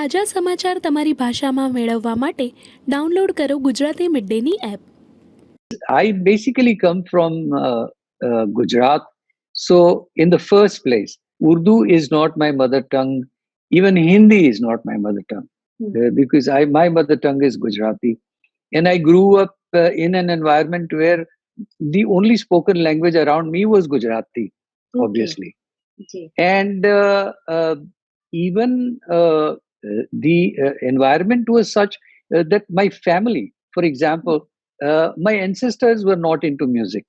તાજા સમાચાર તમારી ભાષામાં મેળવવા માટે ડાઉનલોડ કરો ગુજરાતી મિડડેની app. I basically come from Gujarat. So, in the first place, Urdu is not my mother tongue. Even Hindi is not my mother tongue because my mother tongue is Gujarati. And I grew up in an environment where the only spoken language around me was Gujarati, obviously. जी. And even the environment was such that my family, for example, my ancestors were not into music.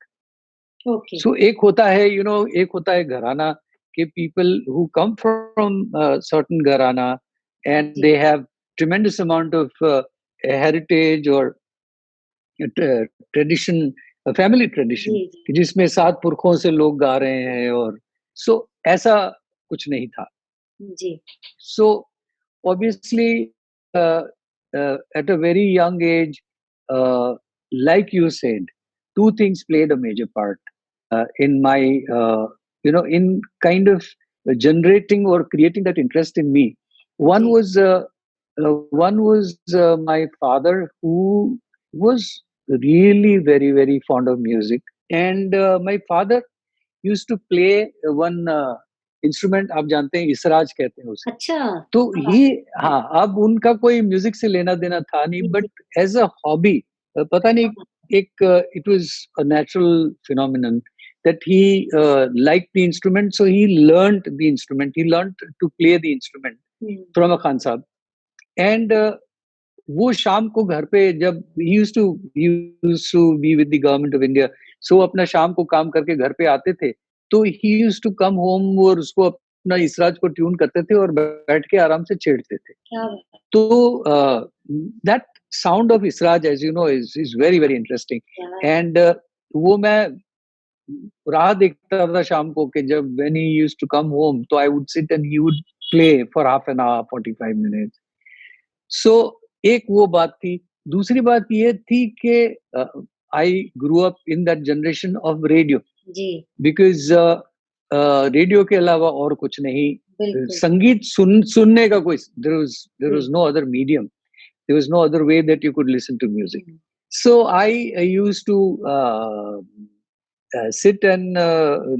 Okay. So ek hota hai, ek hota hai gharana ke people who come from certain gharana and जी. they have tremendous amount of heritage or tradition, family tradition, जी, जी. कि जिसमें 7 पुरखों से लोग गा रहे हैं और so ऐसा कुछ नहीं था. जी. So obviously at a very young age, like you said, two things played a major part in my in kind of generating or creating that interest in me. One was my father, who was really very very fond of music, and my father used to play one instrument. आप जानते हैं इसराज कहते हैं उसे. अच्छा. तो ही हाँ, अब उनका कोई म्यूजिक से लेना देना था नहीं, बट एज अ हॉबी पता नहीं एक it was a natural phenomenon that he liked the instrument, so he learned the instrument. He learned to play the instrument from a Khan Sahab. And वो शाम को घर पे जब he used to be with the government of India, so अपना शाम को काम करके घर पे आते थे, तो he used to come home और उसको अपना इसराज को ट्यून करते थे और बैठ के आराम से छेड़ते थे. तो that sound of esraj, as you know, is very very interesting. And वो मैं राह देखता था शाम को कि जब when he used to come home, तो I would sit and he would play for half an hour, 45 minutes. So एक वो बात थी. दूसरी बात ये थी कि I grew up in that generation of radio. जी. Because रेडियो के अलावा और कुछ नहीं. संगीत सुनने का कोई there was no other medium. There was no other way that you could listen to music. So I used to sit and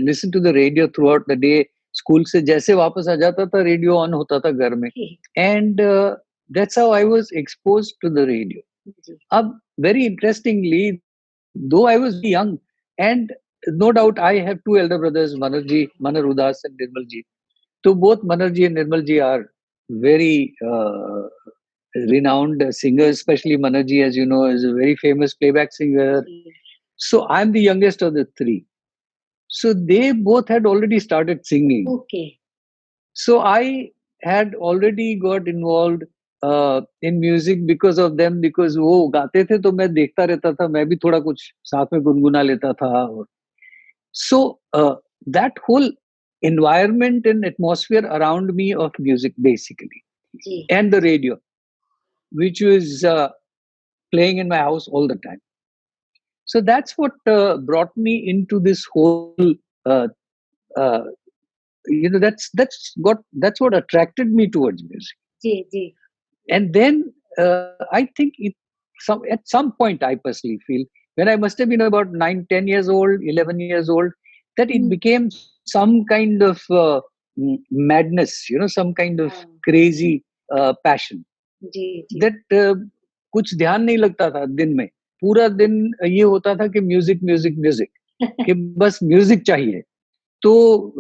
listen to the radio throughout the day. School से जैसे वापस आ जाता था, रेडियो ऑन होता था घर में. And that's how I was exposed to the radio. अब very interestingly, though I was young, and no doubt I have two elder brothers, Manar Udhas and Nirmal ji. So both Manar ji and Nirmal ji are very renowned singers, especially Manar ji, as you know, is a very famous playback singer. So I'm the youngest of the three. So they both had already started singing. Okay. So I had already got involved in music because of them, because वो गाते थे तो मैं देखता रहता था, मैं भी थोड़ा कुछ साथ में गुनगुना लेता था. So that whole environment and atmosphere around me of music basically, and the radio, which was playing in my house all the time. So that's what brought me into this whole that's what attracted me towards music. Ji. And then I think at some point, I personally feel, when I must have been about 9, 10 years old, 11 years old, that it became some kind of madness, some kind of crazy passion. Ji. That कुछ ध्यान नहीं लगता था दिन में. पूरा दिन ये होता था कि म्यूजिक म्यूजिक म्यूजिक, कि बस म्यूजिक चाहिए. तो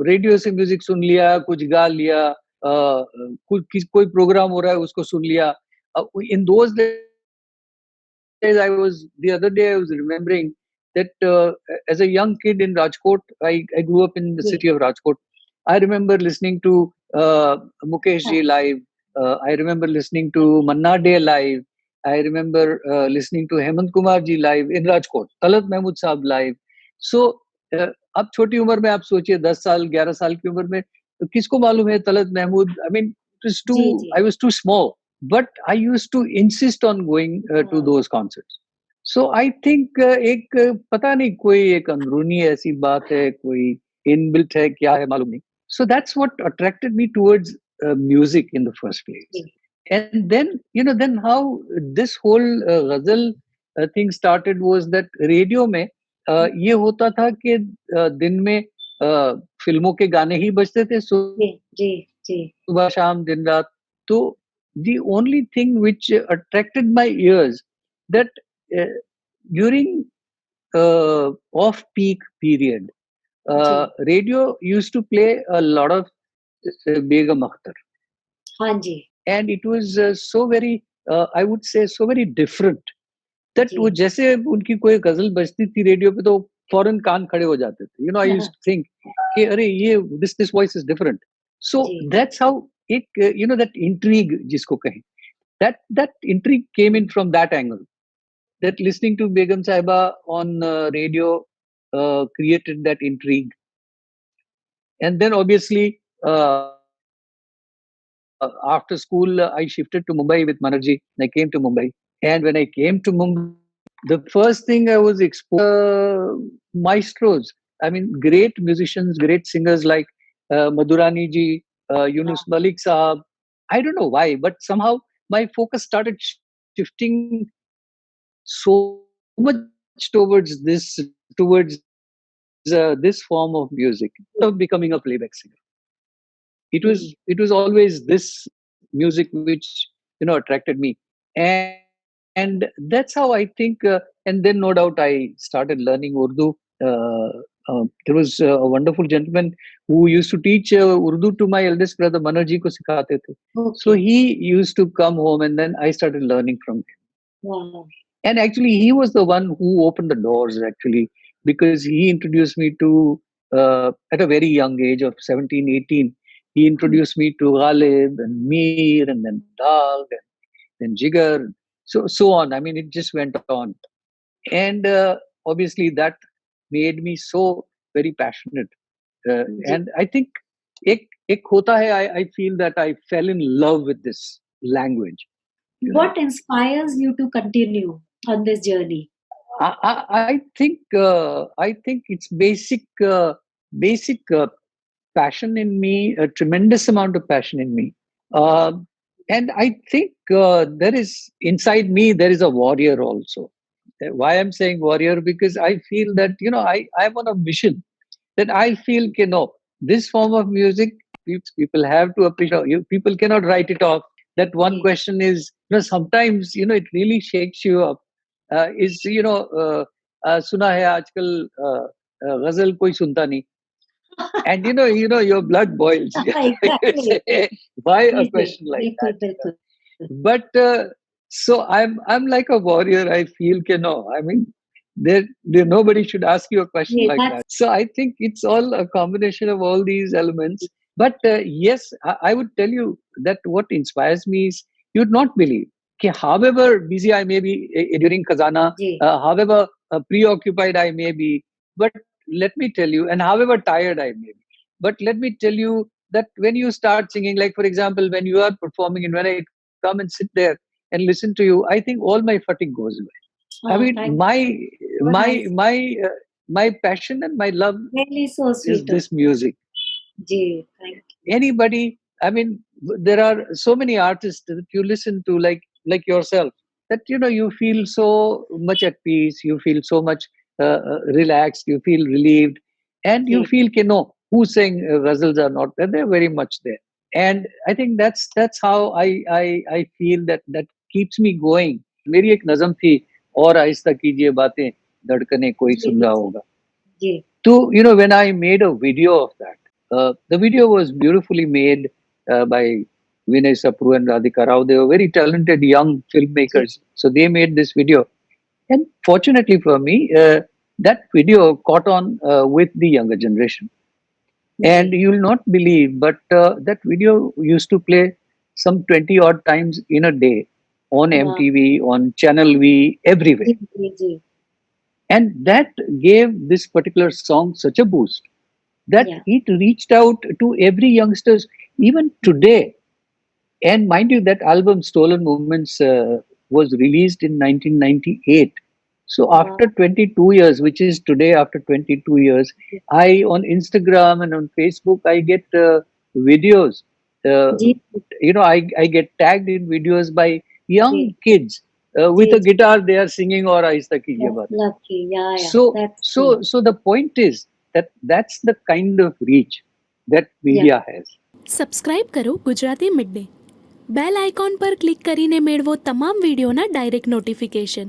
रेडियो से म्यूजिक सुन लिया, कुछ गा लिया, कोई प्रोग्राम हो रहा है उसको सुन लिया. In those days, the other day I was remembering that as a young kid in Rajkot, I grew up in the city of Rajkot. I remember listening to Mukesh ji live. I remember listening to Manna Day live. I remember listening to Hemant Kumar ji live in Rajkot. Talat Mahmood Saab live. So अब छोटी उम्र में आप सोचिए 10 साल 11 साल की उम्र में किसको मालूम है Talat Mahmood. I mean, I was too small, but I used to insist on going to those concerts. So I think एक पता नहीं कोई एक अंदरूनी ऐसी बात है, कोई इनबिल्ट है, क्या है मालूम नहीं. So that's what attracted me towards music in the first place. And then, then how this whole ghazal thing started was that radio में ये होता था कि दिन में फिल्मों के गाने ही बजते थे जी, सुबह जी, जी, शाम दिन रात. तो the only thing which attracted my ears, that uh, during off peak period, ji, radio used to play a lot of Begum Akhtar, हाँ जी, and it was so very, I would say, so very different. That जी, वो जैसे उनकी कोई गजल बजती थी radio पे तो फौरन कान खड़े हो जाते थे. आई यूज्ड टू थिंक कि अरे ये this voice is different. So जी, दैट्स हाउ एक दैट इंट्रीग जिसको कहें, that intrigue came in from that angle, that listening to Begum Sahiba on radio created that intrigue. And then obviously after school I shifted to Mumbai with Manerji. I came to Mumbai. And when I came to Mumbai, the first thing I was exposed to maestros. I mean, great musicians, great singers like Madhurani ji, Yunus हाँ, Malik Sahab. I don't know why, but somehow my focus started shifting so much towards this form of music, of becoming a playback singer. It was always this music which attracted me. And that's how I think and then no doubt I started learning Urdu. There was a wonderful gentleman who used to teach Urdu to my eldest brother Manerji ko sikhate the. Okay, So he used to come home and then I started learning from him. वाह, And actually he was the one who opened the doors, actually, because he introduced me to at a very young age of 17, 18. He introduced me to Ghalib and Mir and then Dag and then Jigar, so on. I mean, it just went on. And obviously that made me so very passionate. जी. And I think ek hota hai, I feel that I fell in love with this language. What inspires you to continue on this journey? I think it's basic passion in me, a tremendous amount of passion in me. Um and I think there is inside me there is a warrior also. Why I'm saying warrior? Because I feel that I'm on a mission, that I feel this form of music, people have to appreciate. People cannot write it off. That one जी, question is, sometimes it really shakes you up. Is सुना है आजकल गजल कोई सुनता नहीं. And your blood boils. You exactly, say, why जी, a जी, question like बिल्कुल, that? बिल्कुल. But so I'm like a warrior. I feel I mean there nobody should ask you a question जी, like that. that's So I think it's all a combination of all these elements. But yes, I would tell you that what inspires me is, you'd not believe however busy I may be during Khazana, जी, however preoccupied I may be, but let me tell you, and however tired I may be, but let me tell you that when you start singing, like for example, when you are performing and when I come and sit there and listen to you, I think all my fatigue goes away. I mean, thank so my nice. my my passion and my love Really so is sweet of this music. जी, thank Anybody, I mean, there are so many artists that you listen to, like yourself, that you feel so much at peace, you feel so much relaxed, you feel relieved, and you जी, feel who's saying ghazals are not there, they're very much there. And I think that's how I feel that keeps me going. मेरी एक नज़म थी, और आहिस्ता कीजिए बातें, धड़कने कोई जी, सुन जी, रहा जी, होगा. जी, So, when I made a video of that, the video was beautifully made by Vinay Sapru and Radhika Rao. They were very talented young जी, filmmakers. So they made this video. And fortunately for me, that video caught on with the younger generation. And जी, you'll not believe, but that video used to play some 20 odd times in a day on वाह! MTV, on Channel V, everywhere. जी, जी, जी, And that gave this particular song such a boost that yeah, it reached out to every youngsters even today. And mind you, that album Stolen Moments was released in 1998. So after wow, 22 years, which is today, after 22 years, I on Instagram and on Facebook I get videos जी I get tagged in videos by young जी kids with जी a guitar. They are singing or aista kijiye baat. lucky yeah So that's so true so the point is that that's the kind of reach that yeah media has. Subscribe કરો Gujarati Mid Day. Bell icon પર click કરીને મેળવો તમામ વિડીયોના direct notification.